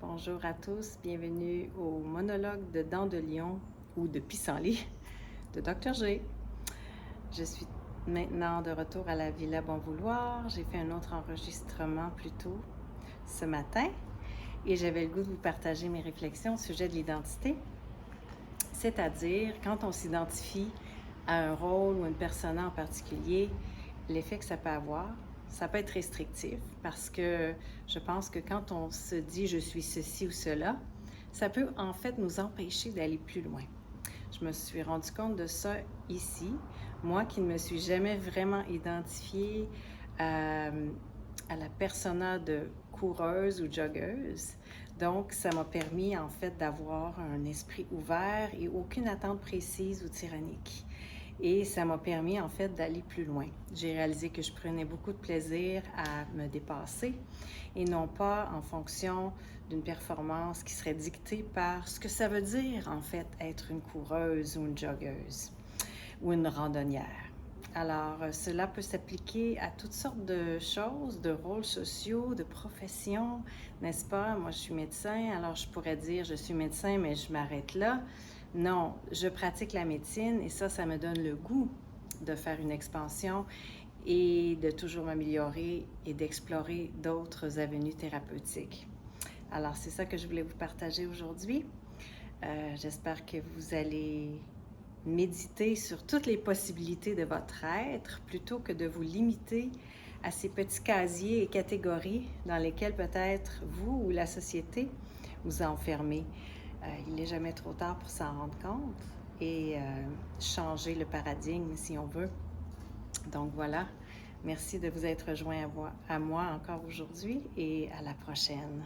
Bonjour à tous, bienvenue au monologue de Dents de Lion ou de Pissenlit de Dr G. Je suis maintenant de retour à la Villa Bon Vouloir. J'ai fait un autre enregistrement plus tôt ce matin et j'avais le goût de vous partager mes réflexions au sujet de l'identité. C'est-à-dire, quand on s'identifie à un rôle ou une persona en particulier, l'effet que ça peut avoir, ça peut être restrictif parce que je pense que quand on se dit « je suis ceci ou cela », ça peut en fait nous empêcher d'aller plus loin. Je me suis rendu compte de ça ici, moi qui ne me suis jamais vraiment identifiée à la persona de coureuse ou joggeuse. Donc, ça m'a permis en fait d'avoir un esprit ouvert et aucune attente précise ou tyrannique. Et ça m'a permis en fait d'aller plus loin. J'ai réalisé que je prenais beaucoup de plaisir à me dépasser et non pas en fonction d'une performance qui serait dictée par ce que ça veut dire en fait être une coureuse ou une joggeuse ou une randonnière. Alors, cela peut s'appliquer à toutes sortes de choses, de rôles sociaux, de professions, n'est-ce pas? Moi, je suis médecin, alors je pourrais dire je suis médecin, mais je m'arrête là. Non, je pratique la médecine et ça me donne le goût de faire une expansion et de toujours m'améliorer et d'explorer d'autres avenues thérapeutiques. Alors, c'est ça que je voulais vous partager aujourd'hui. J'espère que vous allez méditer sur toutes les possibilités de votre être plutôt que de vous limiter à ces petits casiers et catégories dans lesquels peut-être vous ou la société vous enfermez. Il n'est jamais trop tard pour s'en rendre compte et changer le paradigme si on veut. Donc voilà, merci de vous être rejoint à moi encore aujourd'hui et à la prochaine.